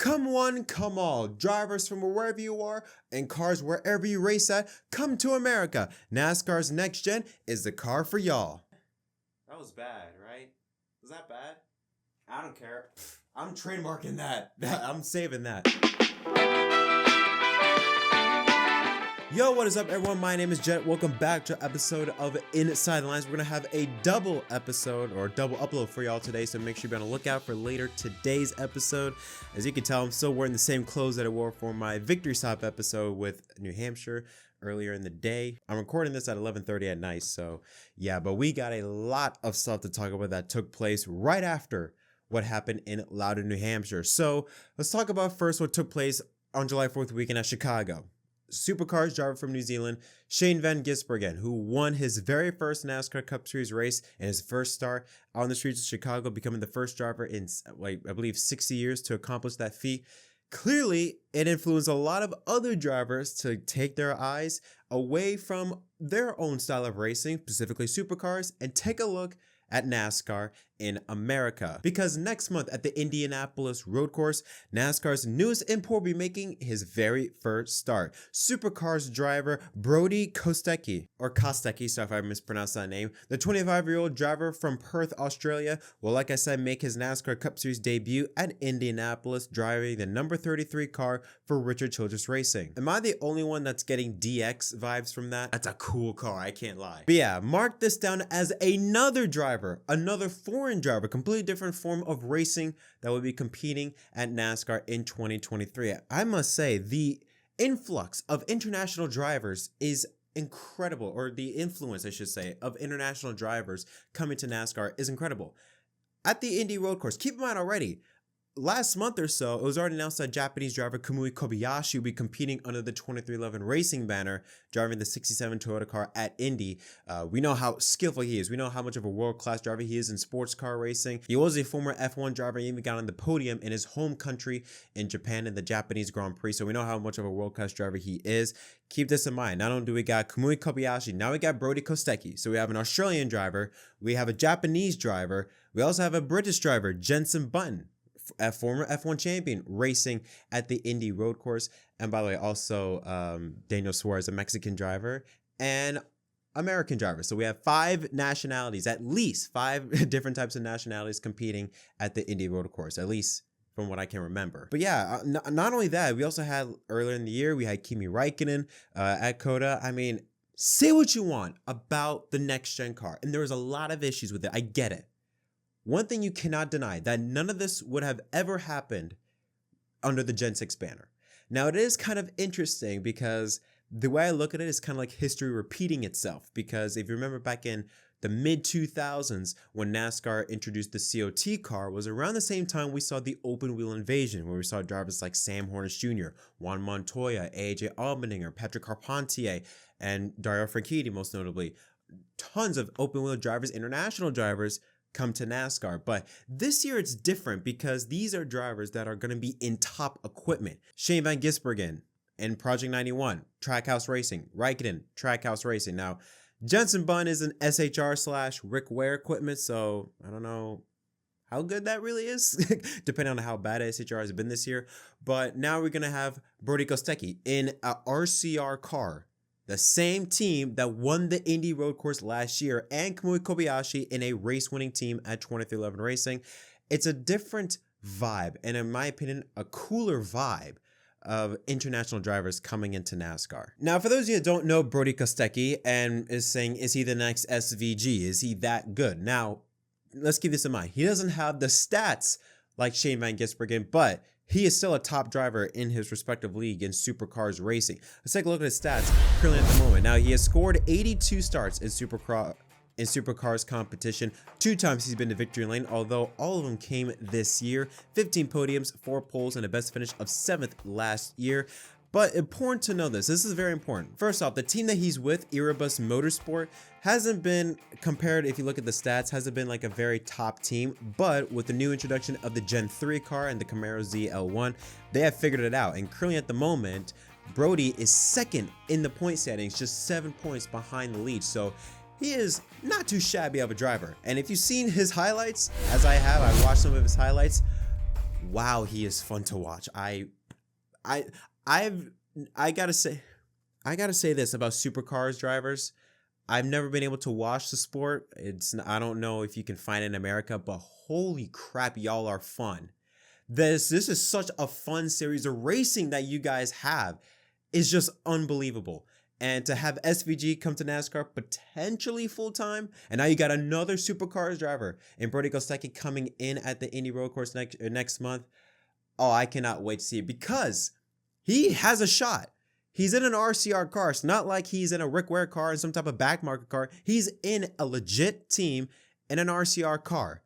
Come one, come all. Drivers from wherever you are and cars wherever you race at, come to America. NASCAR's Next Gen is the car for y'all. That was bad, right? Was that bad? I don't care. I'm trademarking that. I'm saving that. Yo, what is up, everyone? My name is Jet. Welcome back to an episode of Inside the Lines. We're going to have a double episode or double upload for y'all today, so make sure you're on the lookout for later today's episode. As you can tell, I'm still wearing the same clothes that I wore for my Victory Stop episode with New Hampshire earlier in the day. I'm recording this at 11:30 at night, so yeah, but we got a lot of stuff to talk about that took place right after what happened in Loudon, New Hampshire. So let's talk about first what took place on July 4th weekend at Chicago. Supercars driver from New Zealand, Shane Van Gisbergen, who won his very first NASCAR Cup Series race and his first start on the streets of Chicago, becoming the first driver in, I believe, 60 years to accomplish that feat. Clearly, it influenced a lot of other drivers to take their eyes away from their own style of racing, specifically supercars, and take a look at NASCAR in America. Because next month at the Indianapolis road course, NASCAR's newest import will be making his very first start. Supercars driver Brodie Kostecki, sorry if I mispronounced that name, the 25-year-old driver from Perth, Australia, will, like I said, make his NASCAR Cup Series debut at Indianapolis, driving the number 33 car for Richard Childress Racing. Am I the only one that's getting DX vibes from that? That's a cool car, I can't lie. But yeah, mark this down as another driver, another foreign driver, completely different form of racing that will be competing at NASCAR in 2023. I must say, the influx of international drivers is incredible, or the influence, I should say, of international drivers coming to NASCAR is incredible. At the Indy road course, keep in mind already, last month or so, it was already announced that Japanese driver Kamui Kobayashi will be competing under the 2311 Racing banner, driving the 67 Toyota car at Indy. We know how skillful he is. We know how much of a world-class driver he is in sports car racing. He was a former F1 driver. He even got on the podium in his home country in Japan in the Japanese Grand Prix. So we know how much of a world-class driver he is. Keep this in mind. Not only do we got Kamui Kobayashi, now we got Brodie Kostecki. So we have an Australian driver. We have a Japanese driver. We also have a British driver, Jenson Button, a former F1 champion, racing at the Indy road course. And by the way, also Daniel Suarez, a Mexican driver, and American driver. So we have 5 nationalities, at least 5 different types of nationalities competing at the Indy road course, at least from what I can remember. But yeah, not only that, we also had earlier in the year, we had Kimi Räikkönen at COTA. I mean, say what you want about the next gen car, and there was a lot of issues with it. I get it. One thing you cannot deny, that none of this would have ever happened under the Gen 6 banner. Now, it is kind of interesting because the way I look at it is kind of like history repeating itself. Because if you remember back in the mid-2000s when NASCAR introduced the COT car, was around the same time we saw the open wheel invasion, where we saw drivers like Sam Hornish Jr., Juan Montoya, AJ Allmendinger, Patrick Carpentier, and Dario Franchitti, most notably. Tons of open wheel drivers, international drivers, come to NASCAR. But this year it's different because these are drivers that are going to be in top equipment. Shane Van Gisbergen in Project 91, Trackhouse Racing. Räikkönen, Trackhouse Racing. Now, Jenson Button is an SHR/Rick Ware equipment, so I don't know how good that really is, depending on how bad SHR has been this year. But now we're going to have Brodie Kostecki in a RCR car, the same team that won the Indy road course last year, and Kamui Kobayashi in a race-winning team at 2311 Racing. It's a different vibe, and in my opinion, a cooler vibe of international drivers coming into NASCAR. Now, for those of you that don't know Brodie Kostecki and is saying, is he the next SVG? Is he that good? Now, let's keep this in mind. He doesn't have the stats like Shane Van Gisbergen, but he is still a top driver in his respective league in supercars racing. Let's take a look at his stats currently at the moment. Now, he has scored 82 starts in supercars competition. 2 times he's been to victory lane, although all of them came this year. 15 podiums, 4 poles, and a best finish of 7th last year. But important to know this is very important. First off, the team that he's with, Erebus Motorsport, hasn't been compared, if you look at the stats, hasn't been like a very top team, but with the new introduction of the Gen 3 car and the Camaro ZL1, they have figured it out. And currently at the moment, Brodie is 2nd in the point standings, just 7 points behind the lead. So he is not too shabby of a driver. And if you've seen his highlights, as I have, I watched some of his highlights, wow, he is fun to watch. I I've I gotta say this about supercars drivers. I've never been able to watch the sport. I don't know if you can find it in America, but holy crap, y'all are fun. This is such a fun series. The racing that you guys have is just unbelievable. And to have SVG come to NASCAR potentially full time, and now you got another supercars driver in Brodie Kostecki coming in at the Indy Road Course next month. Oh, I cannot wait to see it because he has a shot. He's in an RCR car. It's not like he's in a Rick Ware car and some type of back market car. He's in a legit team in an RCR car.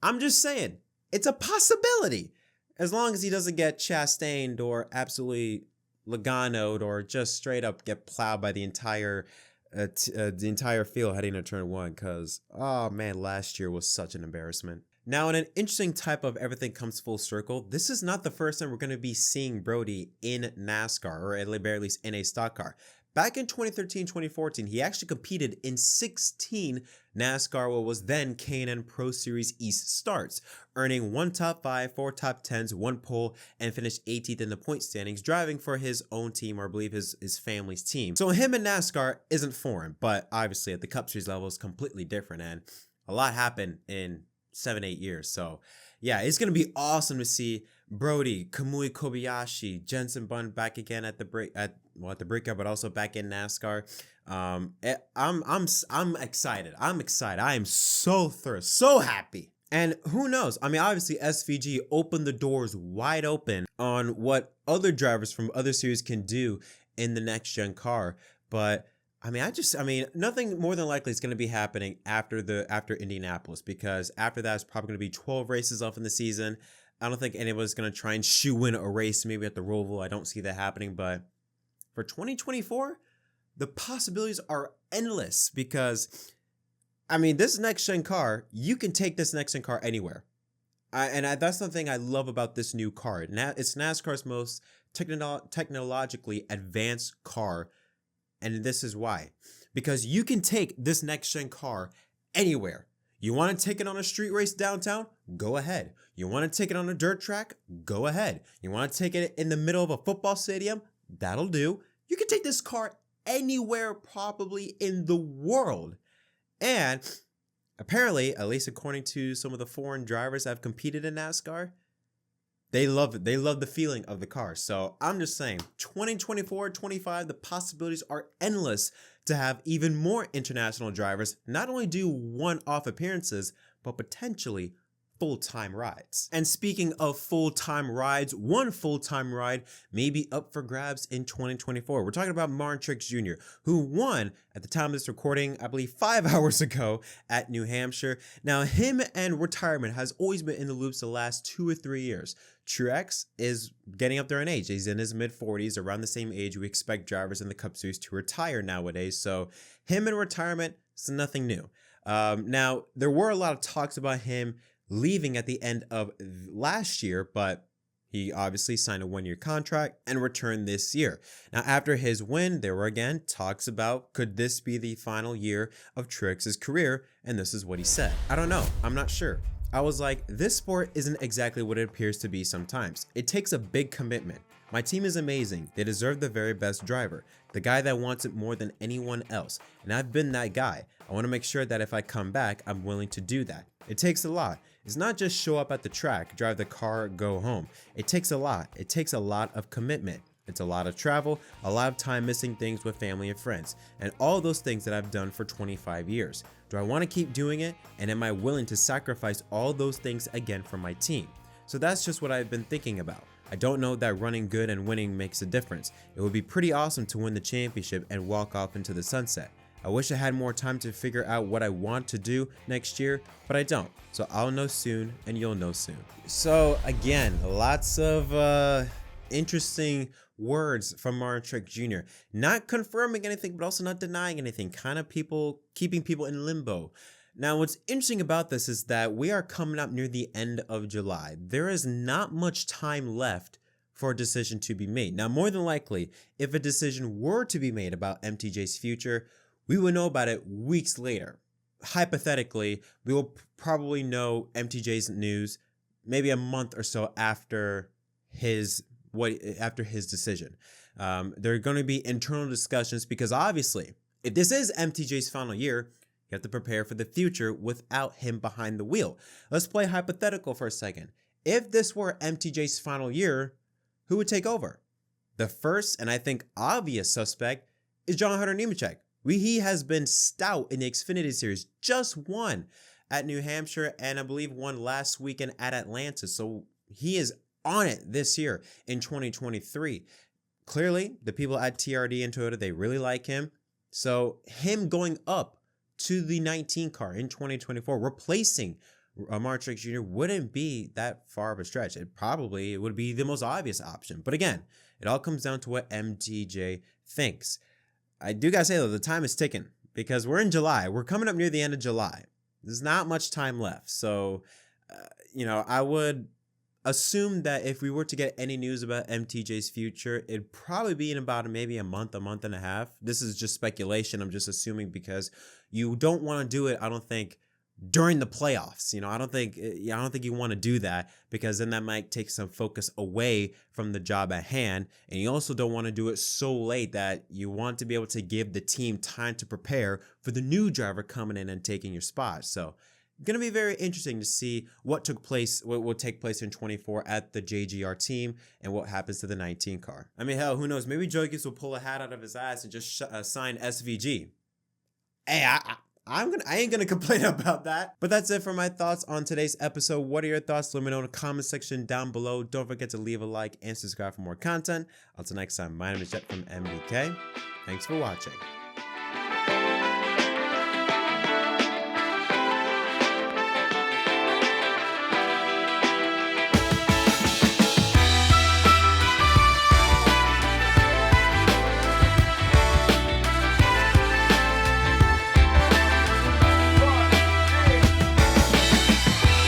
I'm just saying, it's a possibility. As long as he doesn't get chastained or absolutely Logano'd or just straight up get plowed by the entire field heading to turn one. Because, oh man, last year was such an embarrassment. Now, in an interesting type of everything comes full circle, this is not the first time we're going to be seeing Brodie in NASCAR, or at the very least in a stock car. Back in 2013-2014, he actually competed in 16 NASCAR, what was then K&N Pro Series East starts, earning 1 top 5, 4 top 10s, 1 pole, and finished 18th in the point standings, driving for his own team, or I believe his family's team. So him in NASCAR isn't foreign, but obviously at the Cup Series level is completely different, and a lot happened in 7-8 years. So yeah, it's gonna be awesome to see Brodie, Kamui Kobayashi, Jensen Button back again at the breakout, but also back in NASCAR. I'm excited. I am so happy. And who knows? I mean, obviously SVG opened the doors wide open on what other drivers from other series can do in the next gen car, but I mean, nothing more than likely is going to be happening after Indianapolis, because after that, it's probably going to be 12 races left in the season. I don't think anybody's going to try and shoe in a race maybe at the Roval. I don't see that happening. But for 2024, the possibilities are endless because, I mean, this next-gen car, you can take this next-gen car anywhere. That's the thing I love about this new car. It's NASCAR's most technologically advanced car. And this is why. Because you can take this next-gen car anywhere. You want to take it on a street race downtown? Go ahead. You want to take it on a dirt track? Go ahead. You want to take it in the middle of a football stadium? That'll do. You can take this car anywhere probably in the world. And apparently, at least according to some of the foreign drivers that have competed in NASCAR, they love it. They love the feeling of the car. So I'm just saying, 2024, 25, the possibilities are endless to have even more international drivers not only do one-off appearances, but potentially full-time rides. And speaking of full-time rides, one full-time ride may be up for grabs in 2024. We're talking about Truex Jr., who won at the time of this recording, I believe 5 hours ago at New Hampshire. Now, him and retirement has always been in the loops the last 2 or 3 years. Truex is getting up there in age. He's in his mid-40s, around the same age we expect drivers in the Cup Series to retire nowadays. So him in retirement is nothing new. Now, there were a lot of talks about him leaving at the end of last year, but he obviously signed a 1-year contract and returned this year. Now, after his win, there were again talks about could this be the final year of Truex's career, and this is what he said. I don't know. I'm not sure. I was like, this sport isn't exactly what it appears to be sometimes. It takes a big commitment. My team is amazing. They deserve the very best driver, the guy that wants it more than anyone else. And I've been that guy. I want to make sure that if I come back, I'm willing to do that. It takes a lot. It's not just show up at the track, drive the car, go home. It takes a lot. It takes a lot of commitment. It's a lot of travel, a lot of time missing things with family and friends, and all those things that I've done for 25 years. Do I want to keep doing it? And am I willing to sacrifice all those things again for my team? So that's just what I've been thinking about. I don't know that running good and winning makes a difference. It would be pretty awesome to win the championship and walk off into the sunset. I wish I had more time to figure out what I want to do next year, but I don't. So I'll know soon and you'll know soon. So again, lots of interesting words from Truex Jr. Not confirming anything, but also not denying anything. Kind of keeping people in limbo. Now, what's interesting about this is that we are coming up near the end of July. There is not much time left for a decision to be made. Now, more than likely, if a decision were to be made about MTJ's future, we would know about it weeks later. Hypothetically, we will probably know MTJ's news maybe a month or so after his decision. There are going to be internal discussions because obviously, if this is MTJ's final year, you have to prepare for the future without him behind the wheel. Let's play hypothetical for a second. If this were MTJ's final year, who would take over? The first, and I think obvious suspect, is John Hunter Nemechek. He has been stout in the Xfinity Series, just won at New Hampshire, and I believe won last weekend at Atlanta. So he is on it this year in 2023. Clearly, the people at TRD and Toyota, they really like him. So him going up to the 19 car in 2024, replacing Mark Truex Jr. wouldn't be that far of a stretch. It would be the most obvious option. But again, it all comes down to what MTJ thinks. I do gotta say though, the time is ticking because we're in July. We're coming up near the end of July. There's not much time left. So, I would assume that if we were to get any news about MTJ's future, it'd probably be in about maybe a month and a half. This is just speculation. I'm just assuming because you don't want to do it, I don't think, during the playoffs. I don't think you want to do that because then that might take some focus away from the job at hand. And you also don't want to do it so late that you want to be able to give the team time to prepare for the new driver coming in and taking your spot. So going to be very interesting to see what will take place in 24 at the JGR team and what happens to the 19 car. I mean, hell, who knows? Maybe Joe Gibbs will pull a hat out of his ass and just sign SVG. Hey, I ain't gonna complain about that. But that's it for my thoughts on today's episode. What are your thoughts? Let me know in the comment section down below. Don't forget to leave a like and subscribe for more content. Until next time, my name is Jet from MBK. Thanks for watching.